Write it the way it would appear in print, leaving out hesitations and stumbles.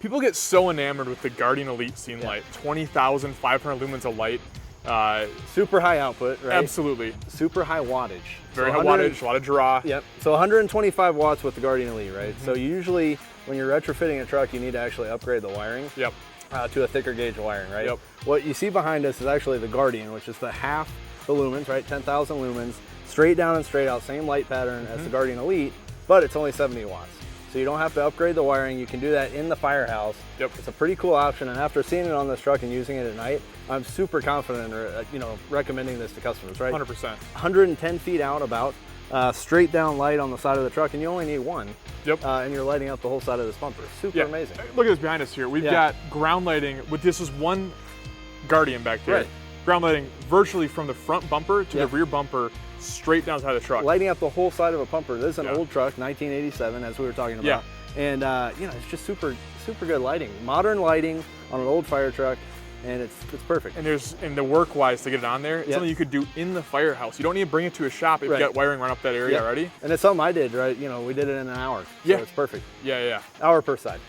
People get so enamored with the Guardian Elite scene light, 20,500 lumens of light. Super high output, right? Absolutely. Super high wattage. Very high wattage, a lot of draw. Yep. So 125 watts with the Guardian Elite, right? So usually when you're retrofitting a truck, you need to actually upgrade the wiring. Yep. To a thicker gauge wiring, right? Yep. What you see behind us is actually the Guardian, which is the half the lumens, right? 10,000 lumens, straight down and straight out, same light pattern as the Guardian Elite, but it's only 70 watts. So you don't have to upgrade the wiring. You can do that in the firehouse. Yep. It's a pretty cool option, and after seeing it on this truck and using it at night, I'm super confident, recommending this to customers, right? 100%. 110 feet out about, straight down light on the side of the truck, and you only need one. Yep. And you're lighting up the whole side of this bumper. Super amazing. Look at this behind us here. We've got ground lighting. This is one Guardian back here. Right. Ground lighting virtually from the front bumper to the rear bumper, straight down the side of the truck. Lighting up the whole side of a bumper. This is an old truck, 1987, as we were talking about. And it's just super good lighting. Modern lighting on an old fire truck, and it's perfect. And the work-wise to get it on there, it's something you could do in the firehouse. You don't need to bring it to a shop if you got wiring run up that area already. And it's something I did, right? We did it in an hour. So it's perfect. Yeah. Hour per side.